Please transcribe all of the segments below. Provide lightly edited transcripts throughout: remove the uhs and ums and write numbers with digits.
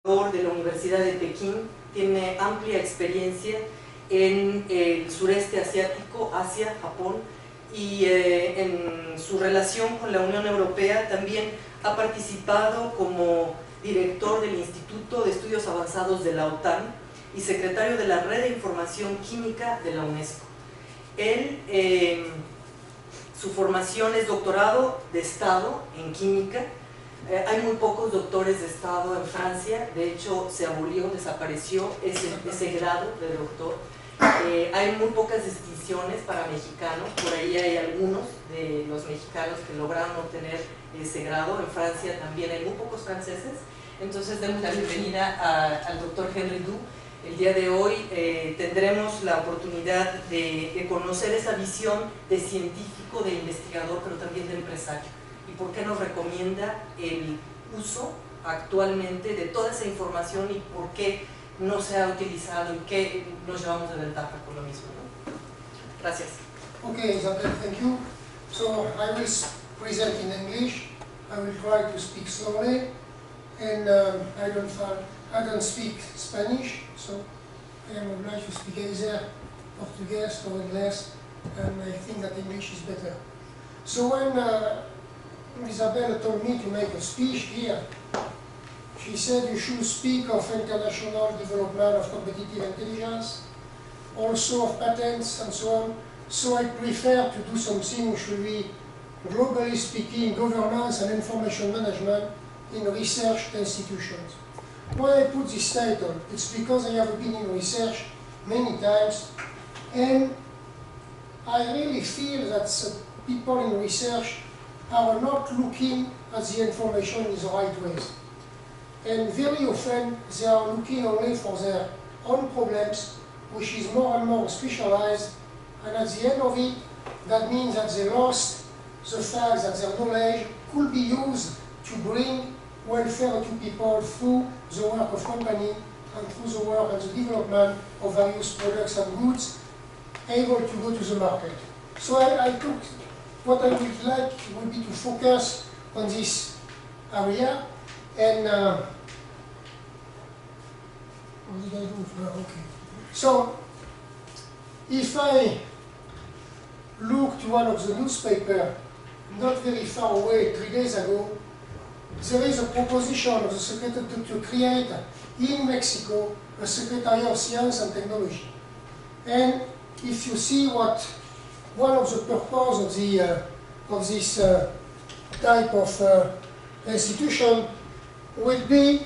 de la Universidad de Pekín, tiene amplia experiencia en el sureste asiático, Asia, Japón, y en su relación con la Unión Europea también ha participado como director del Instituto de Estudios Avanzados de la OTAN y secretario de la Red de Información Química de la UNESCO. Él, su formación es doctorado de Estado en Química. Hay muy pocos doctores de Estado en Francia, de hecho se abolió, desapareció ese grado de doctor. Hay muy pocas distinciones para mexicanos, por ahí hay algunos de los mexicanos que lograron obtener ese grado. En Francia también hay muy pocos franceses. Entonces demos la bienvenida al doctor Henry Du. El día de hoy tendremos la oportunidad de conocer esa visión de científico, de investigador, pero también de empresario. Y por qué nos recomienda el uso actualmente de toda esa información y por qué no se ha utilizado y qué nos llevamos de ventaja por lo mismo, ¿no? Gracias. Okay, Isabel, thank you. So I will present in English. I will try to speak slowly, and I don't speak Spanish, so I am obliged to speak either Portuguese or English, and I think that English is better. So when Isabel told me to make a speech here, she said you should speak of international development of competitive intelligence, also of patents and so on. So I prefer to do something which will be, globally speaking, governance and information management in research institutions. Why I put this title? It's because I have been in research many times, and I really feel that people in research are not looking at the information in the right ways. And very often they are looking only for their own problems, which is more and more specialized, and at the end of it, that means that they lost the fact that their knowledge could be used to bring welfare to people through the work of company and through the work and the development of various products and goods able to go to the market. So I took what I would like would be to focus on this area, and what did I do? Okay. So if I look to one of the newspapers not very far away 3 days ago, there is a proposition of the Secretary to create in Mexico a Secretary of Science and Technology. And if you see what one of the purposes of this type of institution will be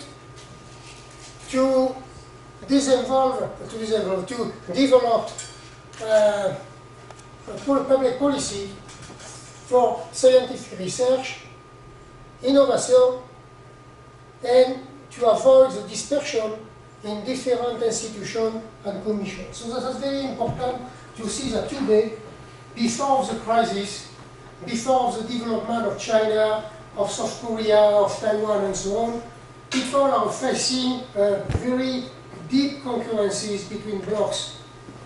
to develop public policy for scientific research, innovation, and to avoid the dispersion in different institutions and commissions. So that is very important to see that today, before the crisis, before the development of China, of South Korea, of Taiwan, and so on, people are facing very deep concurrences between blocks.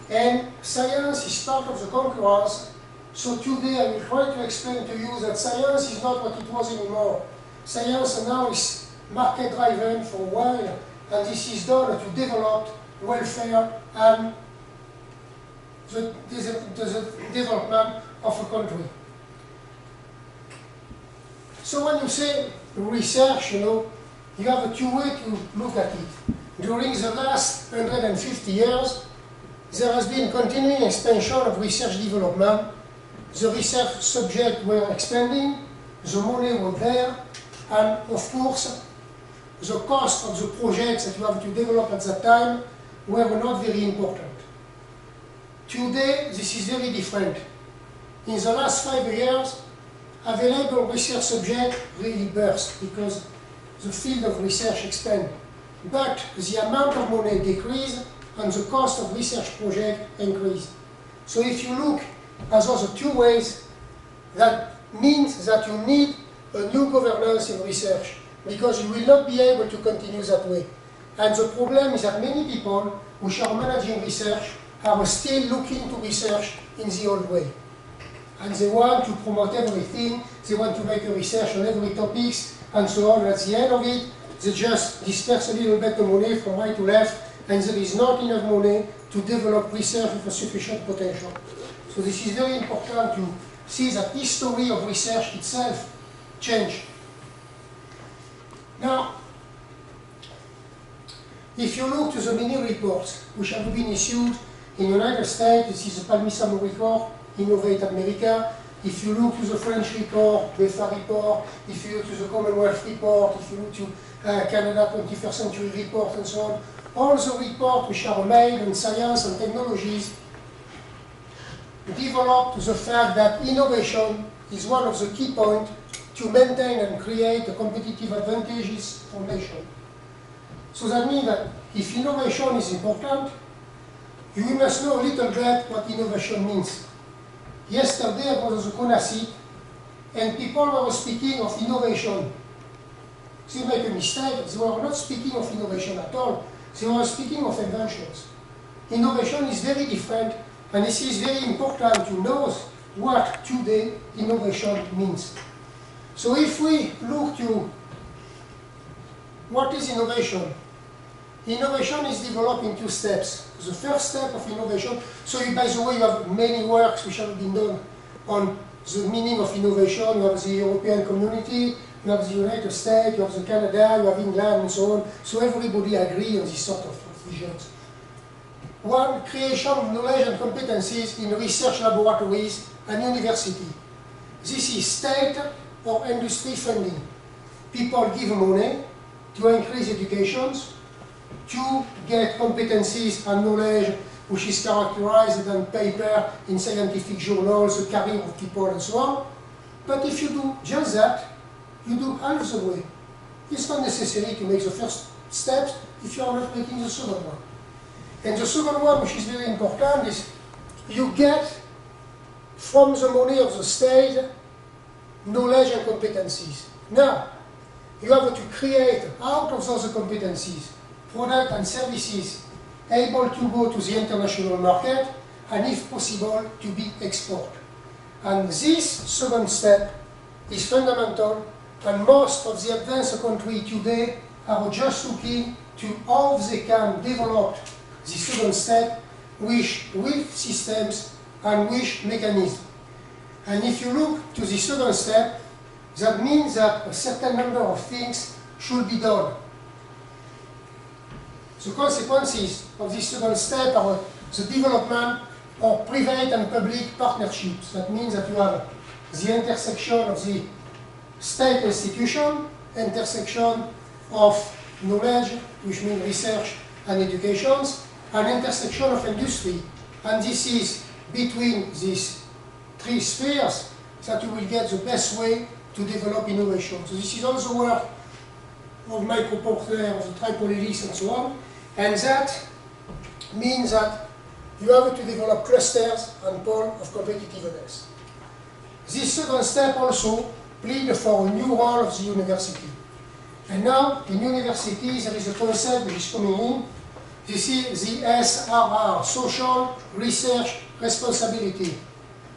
And science is part of the concurrence. So today I will try to explain to you that science is not what it was anymore. Science now is market-driven for a while, and this is done to develop welfare and the development of a country. So when you say research, you have two ways to look at it. During the last 150 years, there has been continuing expansion of research development. The research subjects were expanding, the money was there, and of course, the cost of the projects that you have to develop at that time were not very important. Today, this is very different. In the last 5 years, available research subjects really burst because the field of research expanded. But the amount of money decreased and the cost of research projects increased. So if you look at those two ways, that means that you need a new governance in research because you will not be able to continue that way. And the problem is that many people which are managing research are still looking to research in the old way. And they want to promote everything, they want to make a research on every topic, and so on. At the end of it, they just disperse a little bit of money from right to left, and there is not enough money to develop research with a sufficient potential. So this is very important to see that history of research itself changed. Now, if you look to the mini reports which have been issued in the United States, this is the Palmisano report, Innovate America. If you look to the French report, BEFA report, if you look to the Commonwealth report, if you look to Canada 21st Century report and so on, all the reports which are made on science and technologies develop to the fact that innovation is one of the key points to maintain and create the competitive advantages for nations. So that means that if innovation is important, you must know a little bit what innovation means. Yesterday I was at the CONACYT and people were speaking of innovation. They make a mistake, they were not speaking of innovation at all, they were speaking of inventions. Innovation is very different, and this is very important to know what today innovation means. So if we look to what is innovation, innovation is developed in two steps. The first step of innovation, so by the way, you have many works which have been done on the meaning of innovation. You have the European Community, you have the United States, you have the Canada, you have England, and so on. So everybody agrees on this sort of visions. One, creation of knowledge and competencies in research laboratories and university. This is state or industry funding. People give money to increase educations, to get competencies and knowledge which is characterized on paper in scientific journals, the career of people and so on. But if you do just that, you do half the way. It's not necessary to make the first steps if you are not making the second one. And the second one, which is very important, is you get from the money of the state knowledge and competencies. Now, you have to create out of those competencies products and services able to go to the international market and, if possible, to be exported. And this second step is fundamental, and most of the advanced countries today are just looking to how they can develop the second step with systems and with mechanisms. And if you look to the second step, that means that a certain number of things should be done. The consequences of this second step are the development of private and public partnerships. That means that you have the intersection of the state institution, intersection of knowledge, which means research and education, and intersection of industry. And this is between these three spheres that you will get the best way to develop innovation. So this is also work of Michael Porter, of the triple helix, and so on. And that means that you have to develop clusters and poles of competitiveness. This second step also plead for a new role of the university. And now, in universities, there is a concept which is coming in. This is the SRR, Social Research Responsibility.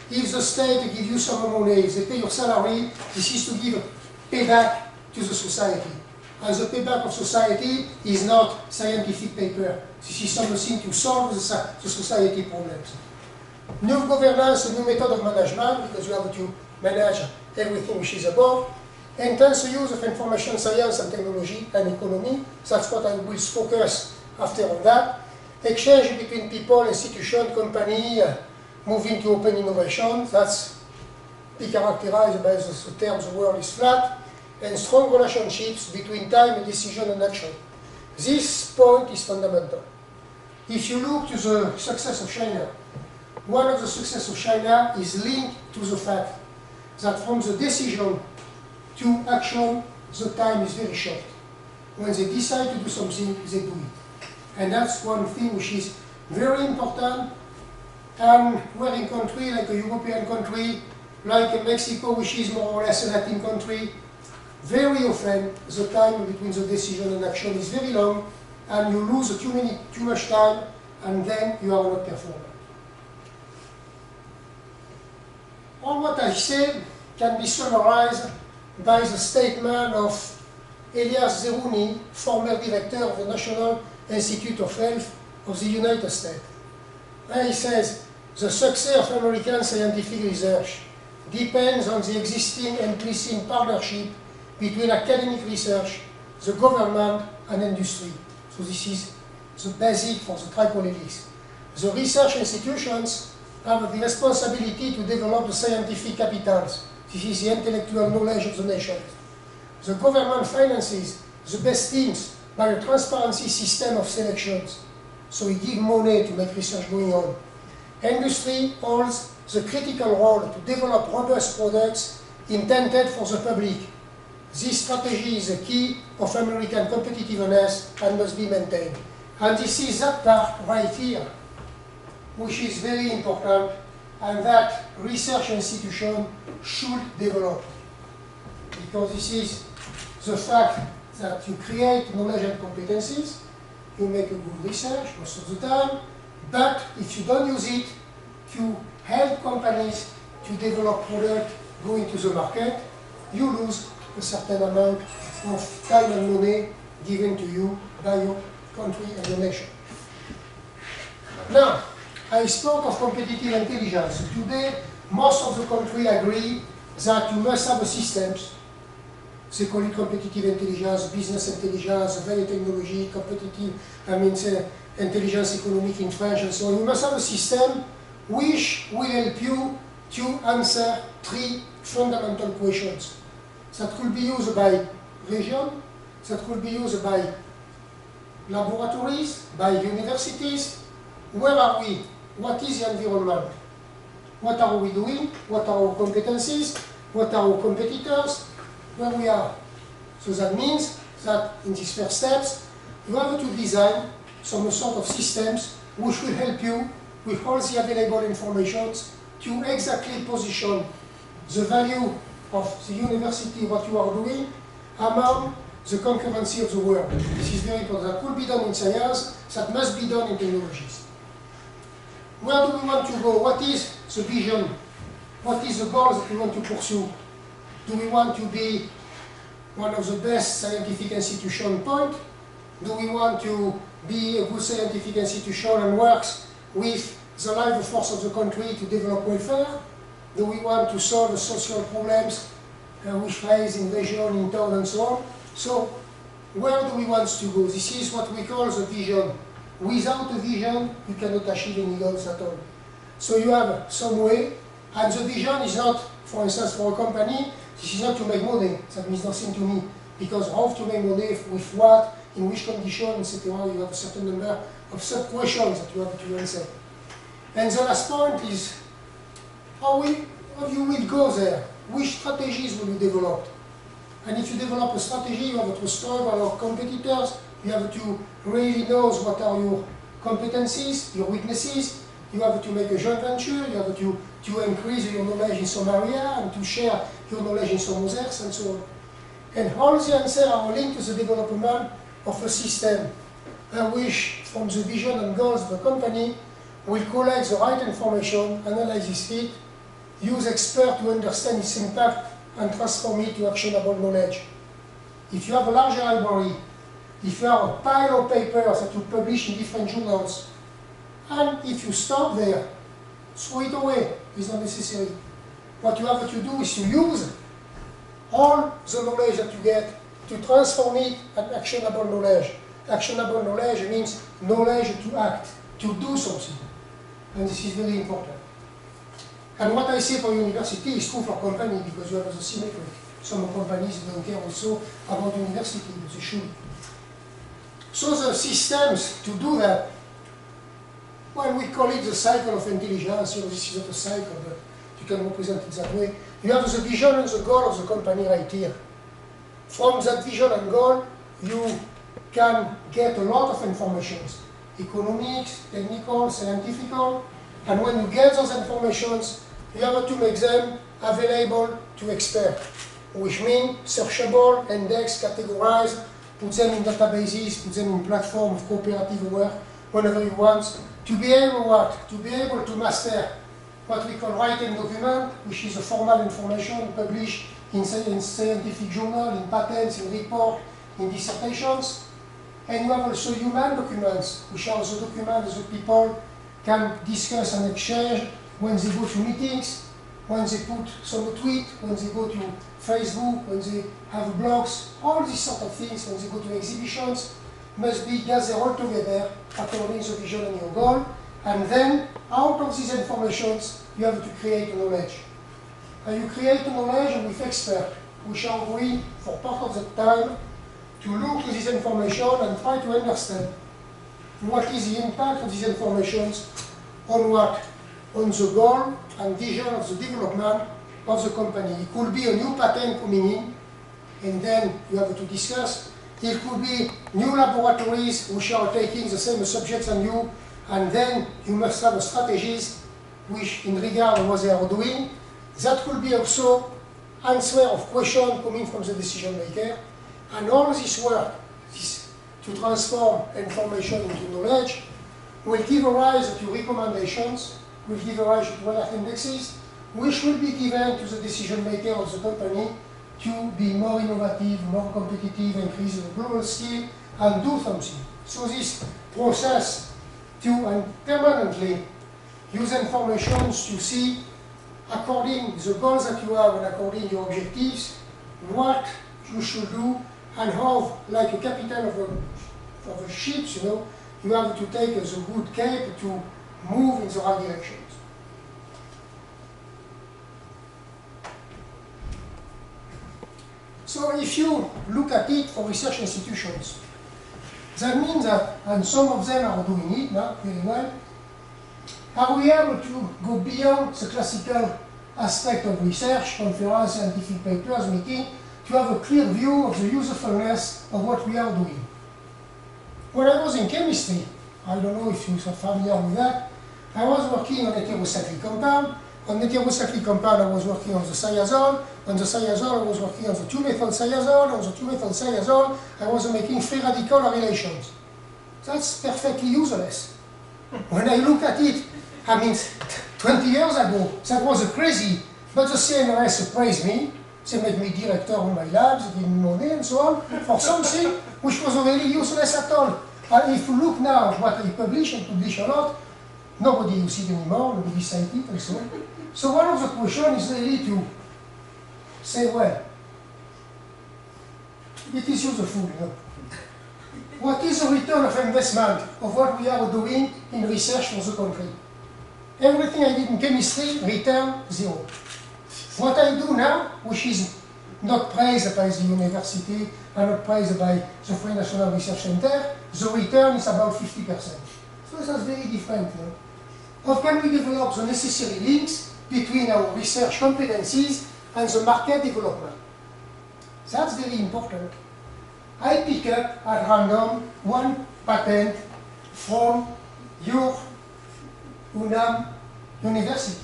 If the state gives you some money, if they pay your salary, this is to give payback to the society. And the payback of society is not scientific paper. This is something to solve the society problems. New governance, a new method of management, because you have to manage everything which is above. Intense use of information science and technology and economy. That's what I will focus after on that. Exchange between people, institution, company, moving to open innovation. That's be characterized by the term the world is flat. And strong relationships between time, decision, and action. This point is fundamental. If you look to the success of China, one of the success of China is linked to the fact that from the decision to action, the time is very short. When they decide to do something, they do it. And that's one thing which is very important. And we're in a country like a European country, like Mexico, which is more or less a Latin country, very often the time between the decision and action is very long, and you lose too much time, and then you are not performing. All what I said can be summarized by the statement of Elias Zerhouni, former director of the National Institute of Health of the United States. And he says, the success of American scientific research depends on the existing and increasing partnership between academic research, the government, and industry. So this is the basic for the triple helix. The research institutions have the responsibility to develop the scientific capitals. This is the intellectual knowledge of the nation. The government finances the best teams by a transparency system of selections. So it gives money to make research going on. Industry holds the critical role to develop robust products intended for the public. This strategy is the key of American competitiveness and must be maintained. And this is that part right here, which is very important, and that research institution should develop. Because this is the fact that you create knowledge and competencies, you make a good research most of the time, but if you don't use it to help companies to develop products going to the market, you lose a certain amount of time and money given to you by your country and your nation. Now, I spoke of competitive intelligence. Today, most of the countries agree that you must have a systems. They call it competitive intelligence, business intelligence, value technology, competitive, intelligence economic in French, and so on. You must have a system which will help you to answer three fundamental questions. That could be used by region, that could be used by laboratories, by universities. Where are we? What is the environment? What are we doing? What are our competencies? What are our competitors? Where we are. So that means that in these first steps, you have to design some sort of systems which will help you with all the available information to exactly position the value of the university, what you are doing, among the concurrency of the world. This is very important. That could be done in science, that must be done in technologies. Where do we want to go? What is the vision? What is the goal that we want to pursue? Do we want to be one of the best scientific institution point? Do we want to be a good scientific institution and works with the life force of the country to develop welfare? Do we want to solve the social problems which face invasion in town and so on? So, where do we want to go? This is what we call the vision. Without a vision, you cannot achieve any goals at all. So you have some way, and the vision is not, for instance, for a company, this is not to make money. That means nothing to me, because how to make money, with what, in which condition, etc. You have a certain number of sub-questions that you have to answer. And the last point is, how you will go there? Which strategies will you develop? And if you develop a strategy, you have to struggle our competitors, you have to really know what are your competencies, your weaknesses, you have to make a joint venture, you have to increase your knowledge in some area and to share your knowledge in some others, and so on. And all the answers are linked to the development of a system which, from the vision and goals of the company, will collect the right information, analyze it, use experts to understand its impact, and transform it to actionable knowledge. If you have a larger library, if you have a pile of papers that you publish in different journals, and if you stop there, throw it away, it's not necessary. What you have to do is to use all the knowledge that you get to transform it into actionable knowledge. Actionable knowledge means knowledge to act, to do something. And this is very important. And what I say for university is true for company, because you have the symmetry. Some companies don't care also about university, but they should. So the systems to do that, well, we call it the cycle of intelligence. You know, this is not a cycle, but you can represent it that way. You have the vision and the goal of the company right here. From that vision and goal, you can get a lot of information. Economics, technical, scientific, and when you get those informations, you have to make them available to experts, which means searchable, index, categorized, put them in databases, put them in platform of cooperative work, whenever you want, to be able what? To be able to master what we call written document, which is a formal information published in scientific journal, in patents, in report, in dissertations. And you have also human documents, which are the documents that people can discuss and exchange when they go to meetings, when they put some tweet, when they go to Facebook, when they have blogs, all these sort of things, when they go to exhibitions, must be gathered all together according to the vision and your goal. And then, out of these informations, you have to create knowledge. And you create knowledge with experts, which are going for part of the time to look to this information and try to understand what is the impact of these informations on what? On the goal and vision of the development of the company. It could be a new patent coming in, and then you have to discuss. It could be new laboratories which are taking the same subjects than you, and then you must have strategies which, in regard to what they are doing, that could be also answer of questions coming from the decision maker. And all this work to transform information into knowledge will give rise to recommendations, will give rise to product indexes, which will be given to the decision maker of the company to be more innovative, more competitive, increase the global skill, and do something. So this process to permanently use information to see, according to the goals that you have and according to your objectives, what you should do, and how, like a captain of a ship, you have to take the good care to move in the right directions. So if you look at it for research institutions, that means that, and some of them are doing it now very well, are we able to go beyond the classical aspect of research, conference, scientific papers, meeting, to have a clear view of the usefulness of what we are doing. When I was in chemistry, I don't know if you are familiar with that, I was working on heterocyclic compound. On heterocyclic compound, I was working on the thiazole. On the thiazole, I was working on the 2-methyl-thiazole. On the 2-methyl-thiazole, I was making free radical relations. That's perfectly useless. When I look at it, I mean, 20 years ago, that was crazy. But the CNRS surprised me. They made me director of my labs, they gave me money and so on, for something which was really useless at all. And if you look now at what I publish and publish a lot, nobody uses it anymore, nobody cites it and so on. So one of the questions is really to say, well, it is useful, What is the return of investment of what we are doing in research for the country? Everything I did in chemistry, return 0. What I do now, which is not praised by the university and not praised by the Free National Research Center, the return is about 50%. So that's very different. How can we develop the necessary links between our research competencies and the market development? That's very important. I pick up at random one patent from your UNAM university.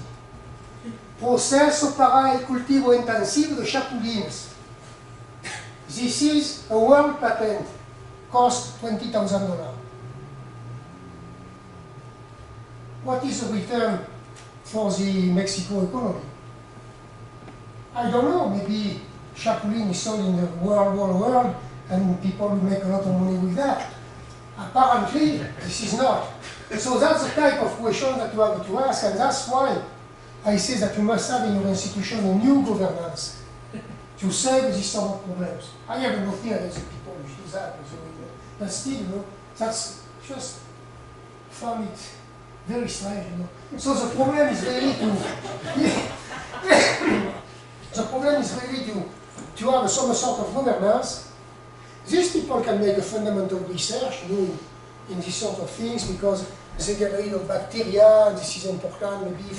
Processo para el cultivo intensivo de chapulines. This is a world patent, cost $20,000. What is the return for the Mexico economy? I don't know, maybe chapulin is sold in the world, and people will make a lot of money with that. Apparently, this is not. So that's the type of question that you have to ask, and that's why I say that you must have in your institution a new governance to solve these sort of problems. I have nothing against the people who do that, but still, that's just found it very strange, So the problem is really to have some sort of governance. These people can make a fundamental research, in these sort of things, because they get rid of bacteria, and this is important maybe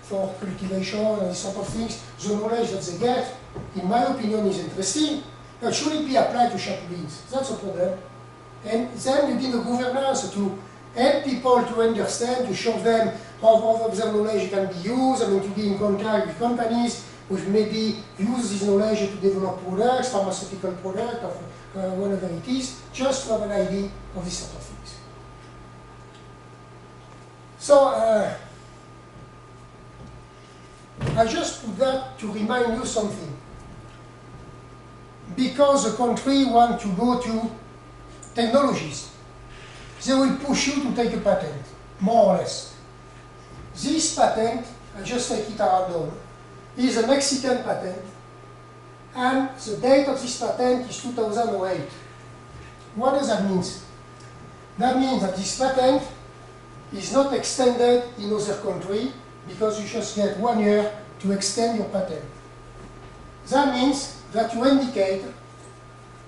for cultivation and these sort of things. The knowledge that they get, in my opinion, is interesting, but should it be applied to chapulines? That's a problem. And then you need a governance to help people to understand, to show them how all of their knowledge can be used, to be in contact with companies which maybe use this knowledge to develop products, pharmaceutical products, or whatever it is, just to have an idea of this sort of things. So, I just put that to remind you something. because the country want to go to technologies. They will push you to take a patent, more or less. This patent, I just take it at random, is a Mexican patent, and the date of this patent is 2008. What does that mean? That means that this patent is not extended in other countries because you just get 1 year to extend your patent. That means that you indicate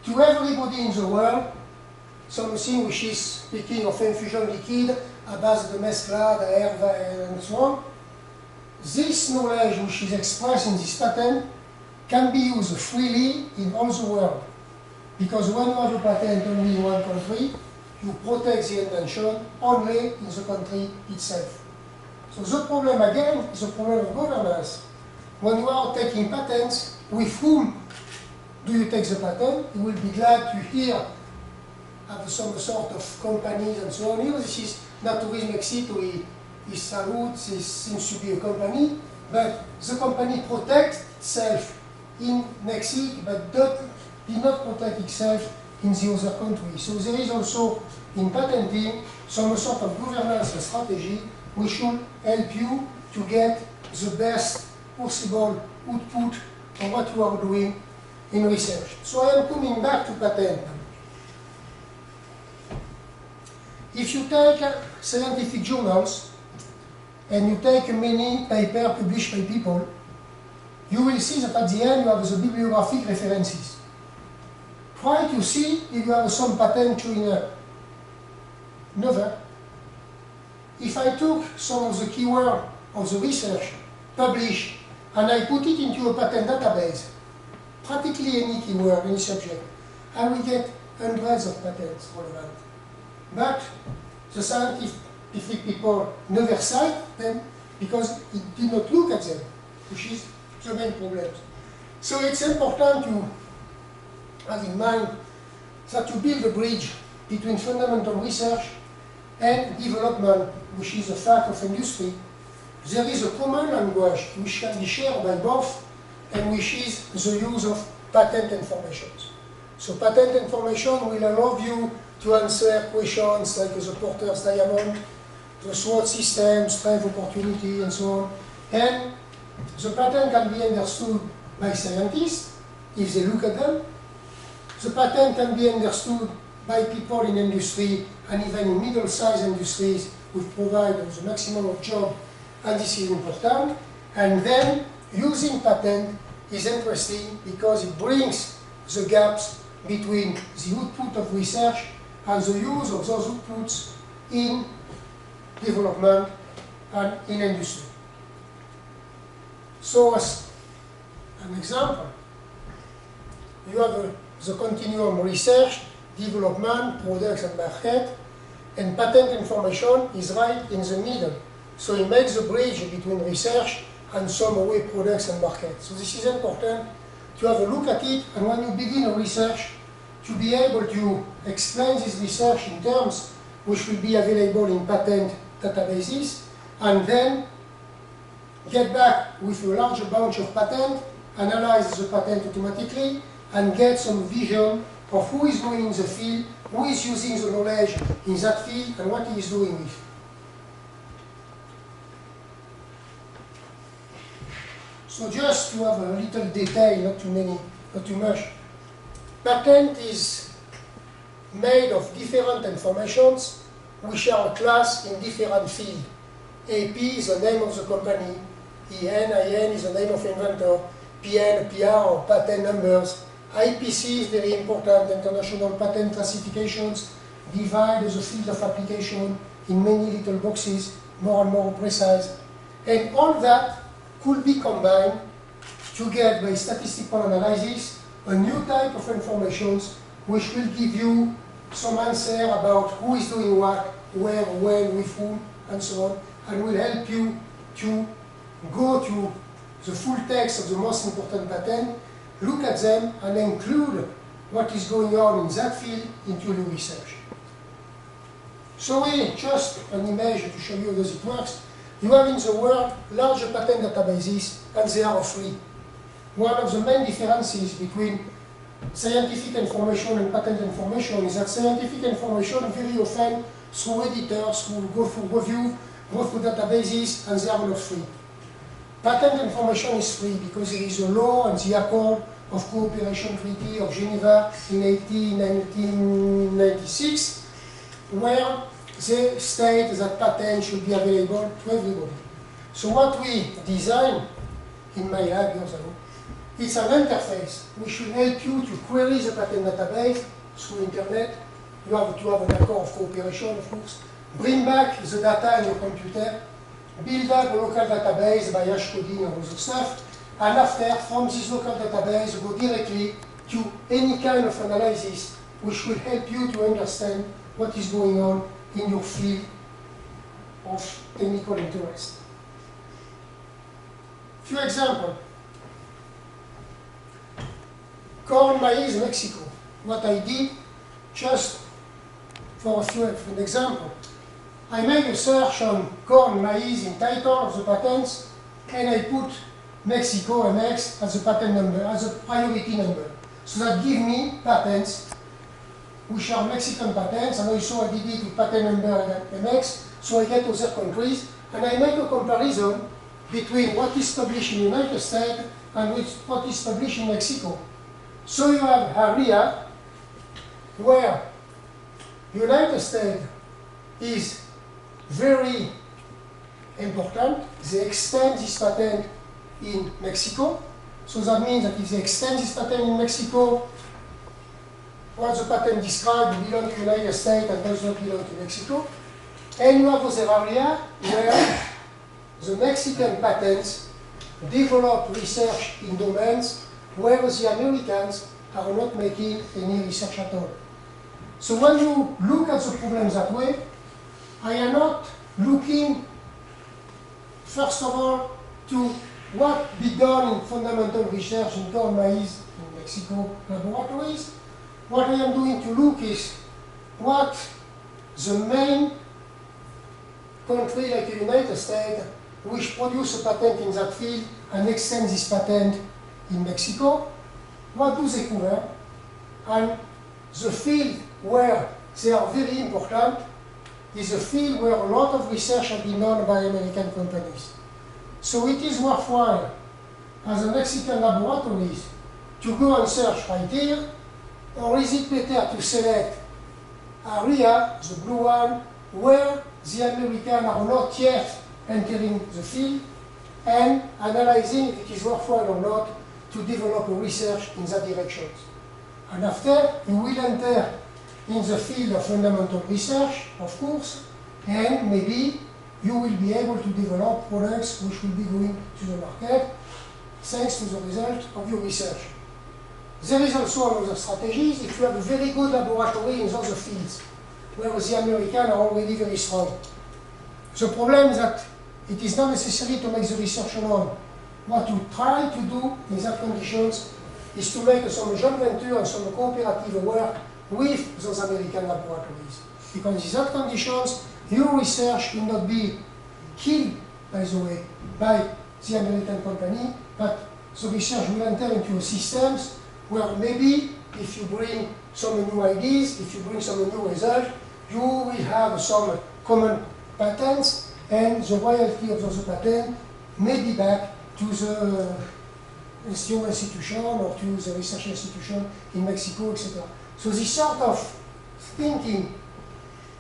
to everybody in the world something which is, speaking of infusion liquid, à base de mesclade, herba, and so on. This knowledge which is expressed in this patent can be used freely in all the world. Because when you have a patent only in one country, you protect the invention only in the country itself. So the problem again is a problem of governance. When you are taking patents, with whom do you take the patent? You will be glad to hear of some sort of companies and so on. Here, this is Naturisme Éxito, is Salud, this seems to be a company, but the company protects itself in Mexico, but did not protect itself in the other countries. So there is also, in patenting, some sort of governance and strategy which should help you to get the best possible output of what you are doing in research. So I am coming back to patent. If you take scientific journals and you take many papers published by people, you will see that at the end you have the bibliographic references. Try to see if you have some patent showing another. If I took some of the keywords of the research published and I put it into a patent database, practically any keyword, any subject, I will get hundreds of patents relevant. But the scientific people never cite them because it did not look at them, which is the main problem. So it's important to have in mind that to build a bridge between fundamental research and development, which is a fact of industry, there is a common language which can be shared by both, and which is the use of patent information. So patent information will allow you to answer questions like the Porter's diamond, the SWOT system, strength, opportunity, and so on. And the patent can be understood by scientists if they look at them. The patent can be understood by people in industry and even in middle-sized industries which provide the maximum of jobs, and this is important. And then using patent is interesting because it brings the gaps between the output of research and the use of those outputs in development and in industry. So as an example, you have the continuum research, development, products and market, and patent information is right in the middle. So it makes the bridge between research and some way products and market. So this is important to have a look at it, and when you begin a research, to be able to explain this research in terms which will be available in patent databases, and then get back with a larger bunch of patent, analyze the patent automatically, and get some vision of who is going in the field, who is using the knowledge in that field, and what he is doing with. So just to have a little detail, not too many, not too much. Patent is made of different informations which are classed in different fields. AP is the name of the company, IN is the name of inventor, PN, PR or patent numbers, IPC is very important, international patent classifications, divide the field of application in many little boxes, more and more precise, and all that could be combined to get by statistical analysis a new type of information which will give you some answer about who is doing what, where, when, with whom, and so on, and will help you to go to the full text of the most important patent, look at them, and include what is going on in that field into your research. So we just an image to show you how it works. You have in the world large patent databases, and they are free. One of the main differences between scientific information and patent information is that scientific information very often through editors who go through review, go through databases, and they are not free. Patent information is free because there is a law and the Accord of Cooperation Treaty of Geneva in 1996, where they state that patents should be available to everybody. So what we design in my lab, it's an interface which should help you to query the patent database through internet. You have to have an accord of cooperation, of course. Bring back the data in your computer, build up a local database by hash coding and other stuff, and after, from this local database, go directly to any kind of analysis which will help you to understand what is going on in your field of technical interest. Few examples. Corn, maize, Mexico. What I did, just for a few examples, I made a search on corn, maize in title of the patents, and I put Mexico MX as a patent number, as a priority number. So that gives me patents which are Mexican patents, and also I did it with patent number MX, so I get other countries, and I make a comparison between what is published in the United States and what is published in Mexico. So you have area where United States is very important. They extend this patent in Mexico. So that means that if they extend this patent in Mexico, what the patent describes belongs to the United States and does not belong to Mexico. And you have other area where the Mexican patents develop research in domains where the Americans are not making any research at all. So when you look at the problem that way, I am not looking, first of all, to what be done in fundamental research in corn, maize in Mexico laboratories. What I am doing to look is what the main country like the United States, which produce a patent in that field and extend this patent in Mexico, what do they cover? And the field where they are very important is a field where a lot of research has been done by American companies. So it is worthwhile, as a Mexican laboratories, to go and search right here, or is it better to select area, the blue one, where the Americans are not yet entering the field, and analyzing if it is worthwhile or not to develop a research in that direction. And after, you will enter in the field of fundamental research, of course, and maybe you will be able to develop products which will be going to the market thanks to the result of your research. There is also another strategy. If you have a very good laboratory in other fields, where the Americans are already very strong. The problem is that it is not necessary to make the research alone. What you try to do in that conditions is to make some joint venture and some cooperative work with those American laboratories. Because in that conditions, your research will not be killed, by the way, by the American company, but the research will enter into systems where maybe if you bring some new ideas, if you bring some new results, you will have some common patents, and the royalty of those patents may be back to the institution or to the research institution in Mexico, etc. So this sort of thinking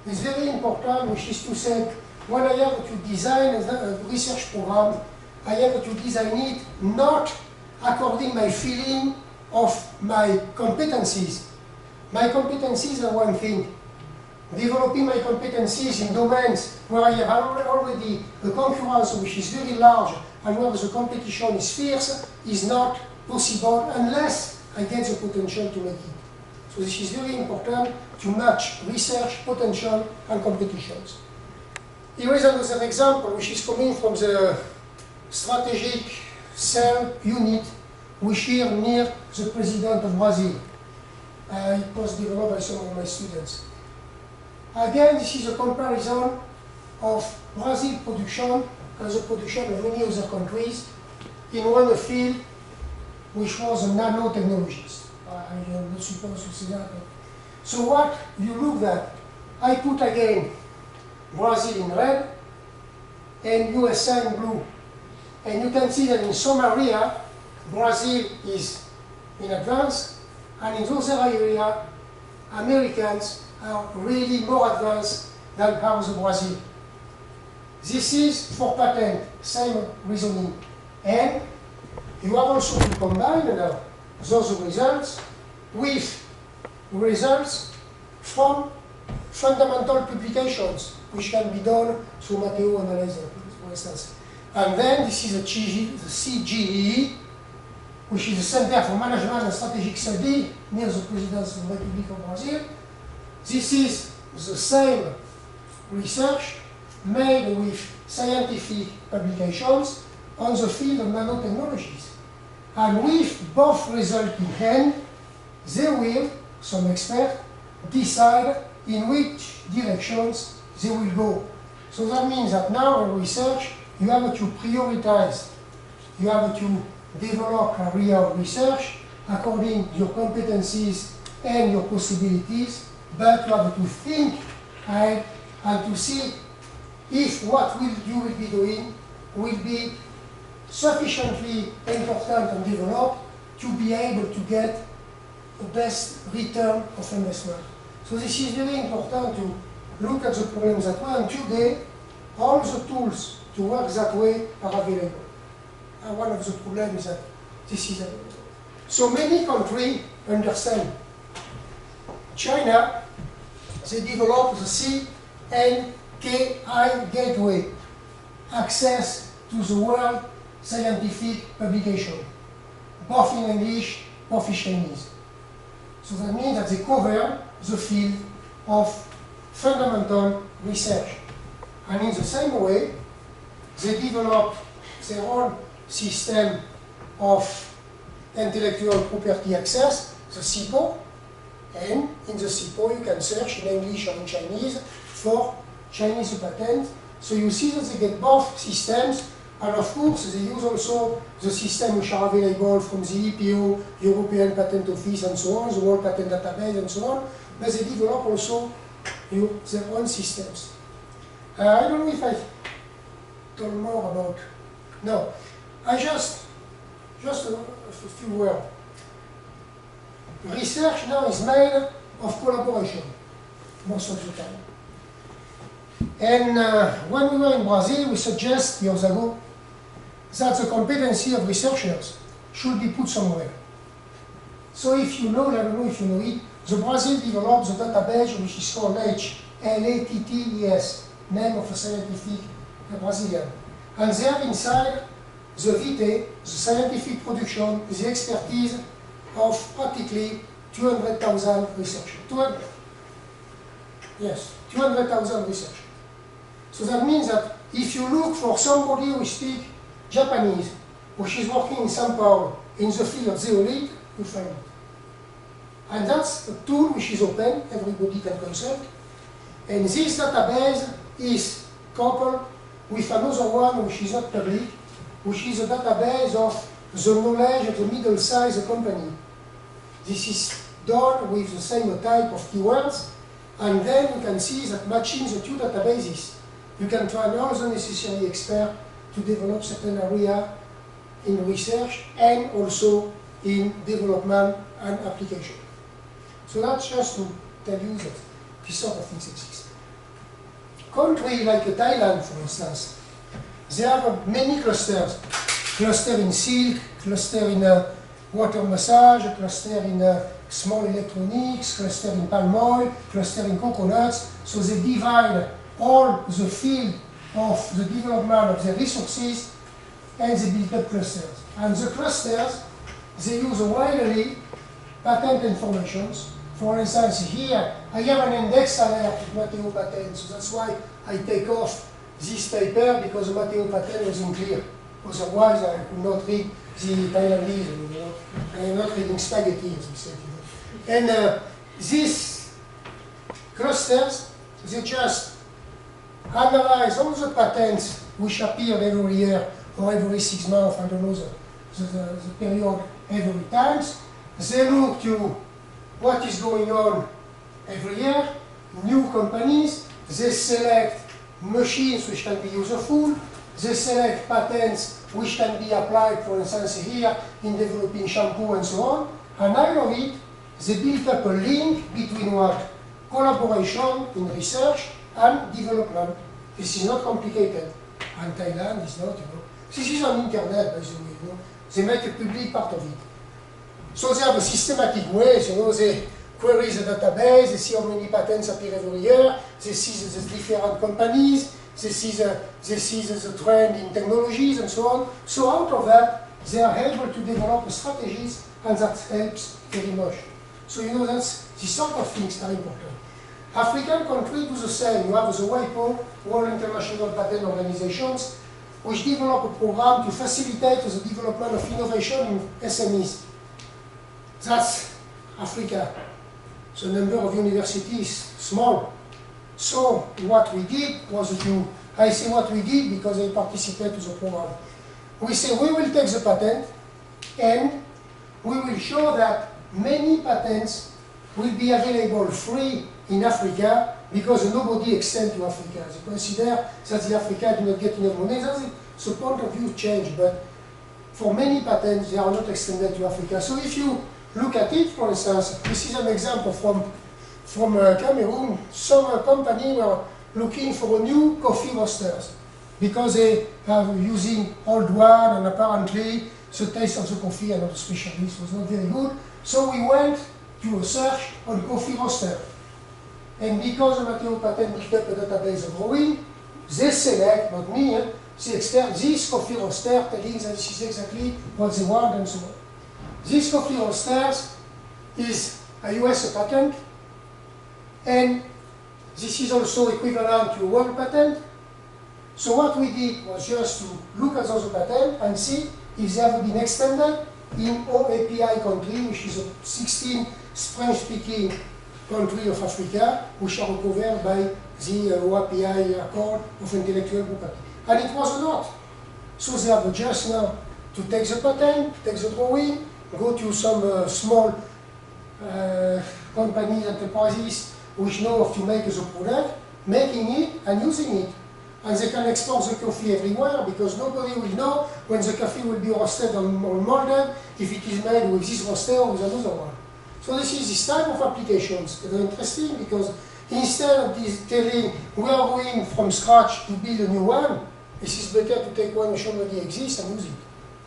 is very important, which is to say, when I have to design a research program, I have to design it not according to my feeling of my competencies. My competencies are one thing. Developing my competencies in domains where I have already a concurrence which is very large and where the competition is fierce is not possible unless I get the potential to make it. So this is very important to match research, potential, and competitions. Here is another example which is coming from the strategic cell unit, which here near the president of Brazil. It was developed by some of my students. Again, this is a comparison of Brazil production and the production of many other countries in one field which was nanotechnologies. I'm not supposed to say that. So what you look at, I put again Brazil in red and USA in blue. And you can see that in some area, Brazil is in advance, and in those areas, Americans are really more advanced than ours Brazil. This is for patent, same reasoning. And you have also to combine now those results with results from fundamental publications, which can be done through Matheo analysis, for instance. And then this is the CGE, which is the Center for Management and Strategic Study near the President's of the Republic of Brazil. This is the same research made with scientific publications on the field of nanotechnologies. And with both results in hand, they will, some experts, decide in which directions they will go. So that means that now in research, you have to prioritize, you have to develop area of research according to your competencies and your possibilities, but you have to think ahead and to see if what you will be doing will be sufficiently important and developed to be able to get the best return of investment. So this is very important to look at the problems that way, and today all the tools to work that way are available. And one of the problems is that this is available. So many countries understand. China, they developed the CNKI gateway, access to the world scientific publication, both in English, both in Chinese. So that means that they cover the field of fundamental research. And in the same way, they develop their own system of intellectual property access, the CIPO, and in the CIPO you can search in English or in Chinese for Chinese patent. So you see that they get both systems, and of course they use also the system which are available from the EPO, European Patent Office and so on, the World Patent Database and so on, but they develop also their own systems. I don't know if I told more about, no, I just a few words. Research now is made of collaboration, most of the time. And when we were in Brazil, we suggest years ago that the competency of researchers should be put somewhere. So if you know, I don't know if you know it, the Brazil developed the database which is called HLATTES, name of a scientific Brazilian. And there inside the VT, the scientific production, the expertise of practically 200,000 researchers. 200,000 researchers. So that means that if you look for somebody who speaks Japanese, which is working in São Paulo in the field of zeolite, you find it. And that's a tool which is open, everybody can consult. And this database is coupled with another one which is not public, which is a database of the knowledge of the middle-sized company. This is done with the same type of keywords, and then you can see that matching the two databases, you can find all the necessary experts to develop certain area in research and also in development and application. So that's just to tell you that this sort of things exist. Countries like Thailand, for instance, they have many clusters. Cluster in silk, cluster in water massage, cluster in small electronics, cluster in palm oil, cluster in coconuts. So they divide all the field of the development of their resources and they build up clusters. And the clusters, they use widely patent informations. For instance, here I have an index alert with Matheo patent, so that's why I take off this paper because the Matheo patent wasn't clear. Otherwise, I could not read the Thailandese, I am not reading spaghetti, as we said. And these clusters, they just analyze all the patents which appear every year or every 6 months, I don't know the period every time. They look to what is going on every year, new companies, they select machines which can be useful, they select patents which can be applied, for instance, here in developing shampoo and so on, and out of it, they build up a link between what? Collaboration in research and development. This is not complicated, and Thailand is not, This is on internet, by the way, They make a public part of it. So they have a systematic way, they query the database, they see how many patents appear every year, they see the different companies, they see the trend in technologies and so on. So out of that, they are able to develop strategies, and that helps very much. So that's these sort of things are important. African countries do the same. You have the WIPO, World International Patent Organizations, which develop a program to facilitate the development of innovation in SMEs. That's Africa. The number of universities small. So what we did was I say what we did because I participated to the program. We say we will take the patent and we will show that many patents will be available free in Africa because nobody extends to Africa. They consider that the Africa do not get enough money. That's the point of view change, but for many patents they are not extended to Africa. So if you look at it, for instance, this is an example from Cameroon. Some company were looking for new coffee roasters because they are using old one and apparently the taste of the coffee and of the specialist was not very good. So we went to a search on coffee roaster. And because the Matheo patent built up a database of growing, they select, not me, they extend this coffee roaster telling that this is exactly what they want and so on. This coffee roaster is a US patent, and this is also equivalent to a world patent. So what we did was just to look at those patents and see if they have been extended in OAPI country, which is a 16 French-speaking country of Africa, which are covered by the OAPI Accord of Intellectual Property. And it was not. So they have just now to take the patent, take the drawing, go to some small companies, enterprises, which know how to make the product, making it and using it. And they can export the coffee everywhere because nobody will know when the coffee will be roasted or molded, if it is made with this roaster or with another one. So this type of applications that are interesting because instead of this telling we are going from scratch to build a new one, this is better to take one which already exists and use it.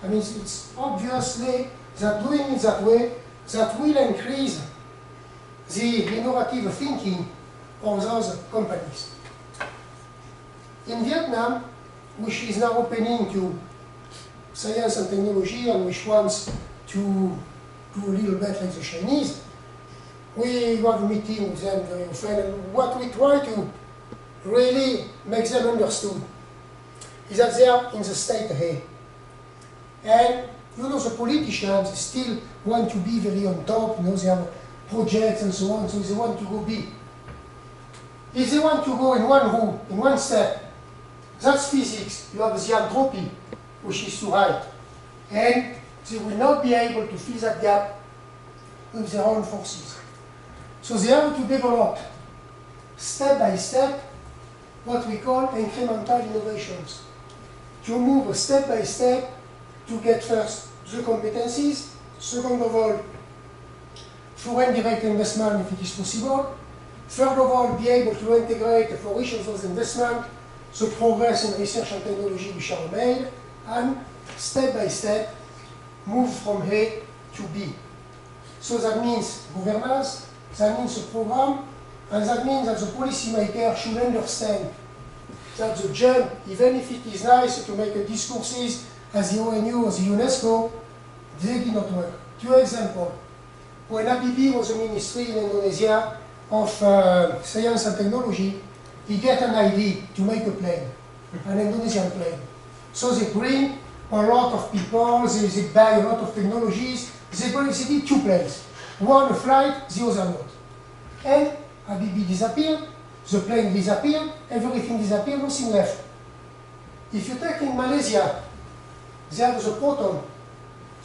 I mean, it's obviously that doing it that way, that will increase the innovative thinking of those companies. In Vietnam, which is now opening to science and technology and which wants to do a little bit like the Chinese, we have a meeting with them very often, and what we try to really make them understood is that they are in the state ahead. And the politicians still want to be very on top, they have projects and so on, so they want to go big. If they want to go in one room, in one step, that's physics. You have the entropy, which is too high. And they will not be able to fill that gap with their own forces. So they have to develop, step by step, what we call incremental innovations. To move step by step to get first the competencies, second of all, foreign direct investment if it is possible, third of all, be able to integrate for each of those investments the progress in research and technology which are made, and step by step move from A to B. So that means governance, that means a program, and that means that the policymaker should understand that the jump, even if it is nice to make a discourses as the ONU or the UNESCO, they did not work. Two examples. When ABB was a ministry in Indonesia of science and technology, he get an idea to make a plane, an Indonesian plane. So they bring a lot of people, they buy a lot of technologies, they did two planes. One a flight, the other not. And ABB disappeared, the plane disappeared, everything disappeared, nothing left. If you take in Malaysia, they have the proton.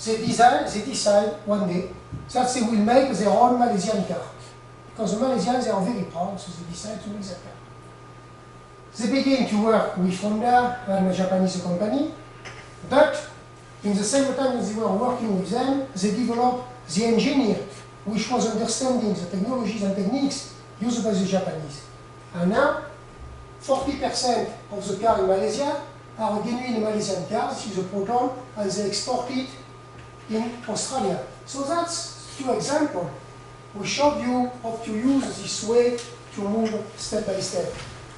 they decide one day that they will make their own Malaysian car. Because the Malaysians, they are very proud, so they decide to make their car. They begin to work with Honda and a Japanese company, but in the same time as they were working with them, they developed the engineer, which was understanding the technologies and techniques used by the Japanese. And now, 40% of the car in Malaysia are genuine Malaysian cars. This is a Proton, and they export it in Australia. So that's two examples. We showed you how to use this way to move step by step.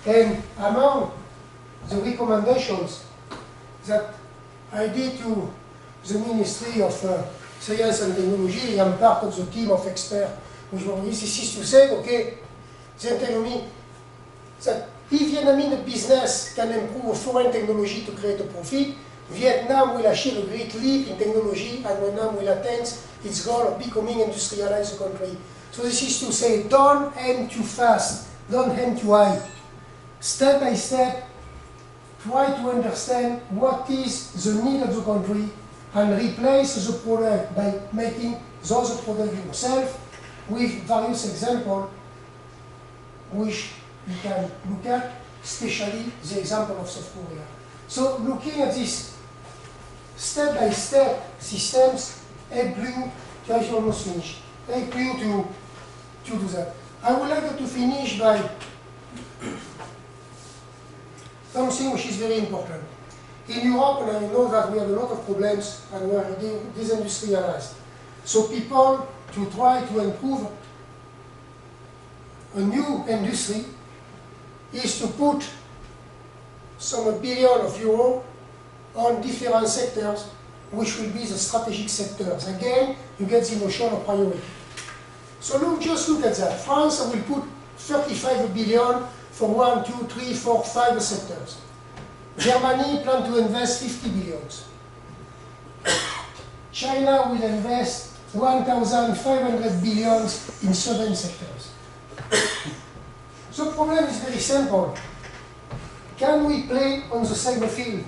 And among the recommendations that I did to the Ministry of Science and Technology, I'm part of the team of experts which were this is to say, okay, they tell me that if Vietnamese business can improve foreign technology to create a profit, Vietnam will achieve a great leap in technology and Vietnam will attain its goal of becoming industrialized country. So this is to say, don't aim too fast, don't aim too high. Step by step, try to understand what is the need of the country and replace the product by making those products yourself with various examples which you can look at, especially the example of South Korea. So looking at these step-by-step systems help you to actually almost finish, help you to do that. I would like to finish by something which is very important. In Europe, and I know that we have a lot of problems and we are disindustrialized. So people, to try to improve a new industry, is to put some billion of euros on different sectors, which will be the strategic sectors. Again, you get the notion of priority. So just look at that. France will put 35 billion for 1, 2, 3, 4, 5 sectors. Germany plans to invest 50 billion. China will invest 1,500 billion in 7 sectors. The problem is very simple. Can we play on the same field?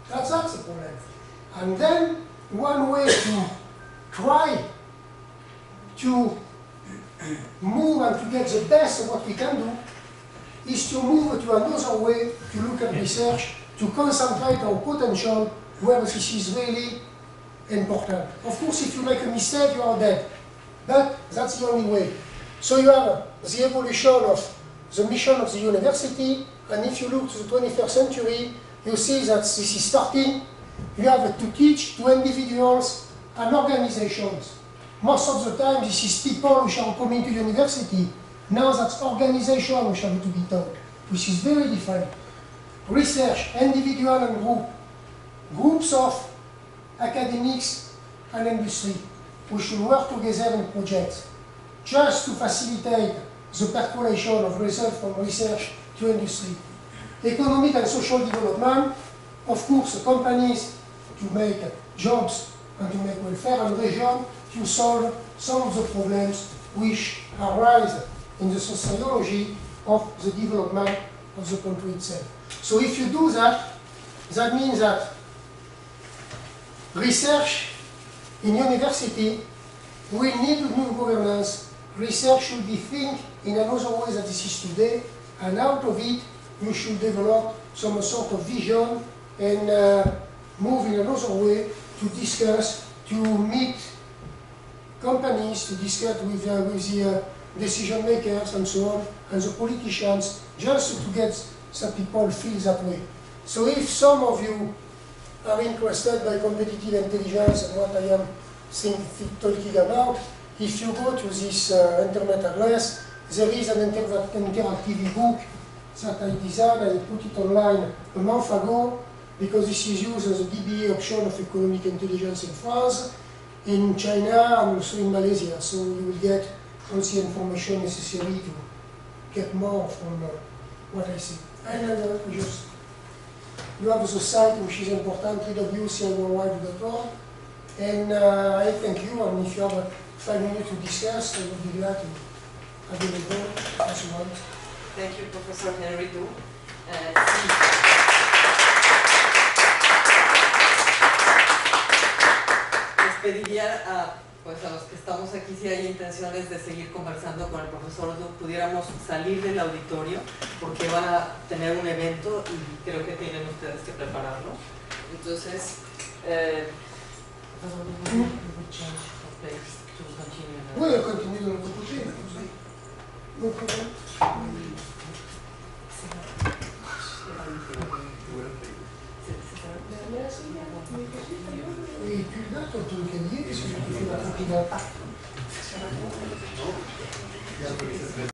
That's the problem. And then one way to try to move and to get the best of what we can do is to move to another way to look at research, to concentrate our potential where this is really important. Of course, if you make a mistake, you are dead. But that's the only way. So you have the evolution of the mission of the university, and if you look to the 21st century, you see that this is starting. You have to teach to individuals and organizations. Most of the time, this is people which are coming to university. Now that's organization which have to be taught, which is very different. Research, individual and group. Groups of academics and industry, which should work together in projects, just to facilitate the percolation of results from research to industry. Economic and social development, of course, companies to make jobs and to make welfare, and region to solve some of the problems which arise in the sociology of the development of the country itself. So if you do that, that means that research in university will need a new governance. Research should be think in another way than this is today, and out of it you should develop some sort of vision and move in another way to discuss, to meet companies, to discuss with the decision makers and so on, and the politicians, just to get some people feel that way. So if some of you are interested by competitive intelligence and what I am talking about, if you go to this internet address, there is an interactive book that I designed and put it online a month ago, because this is used as a DBA option of economic intelligence in France, in China, and also in Malaysia. So you will get all the information necessary to get more from what I see. And you have the site, which is important, www.ciworldwide.org. And I thank you, and if you have 5 minutes to discuss, I would be glad to have you go as you want. Thank you, Professor Henry Du. pediría a los que estamos aquí, si hay intenciones de seguir conversando con el profesor Du, pudiéramos salir del auditorio, porque van a tener un evento y creo que tienen ustedes que prepararlo. Entonces, Puedo continuar en otro proyecto, ¿sí? No problema. Et puis là, quand on est gagné, c'est ce que tu fais la compilation.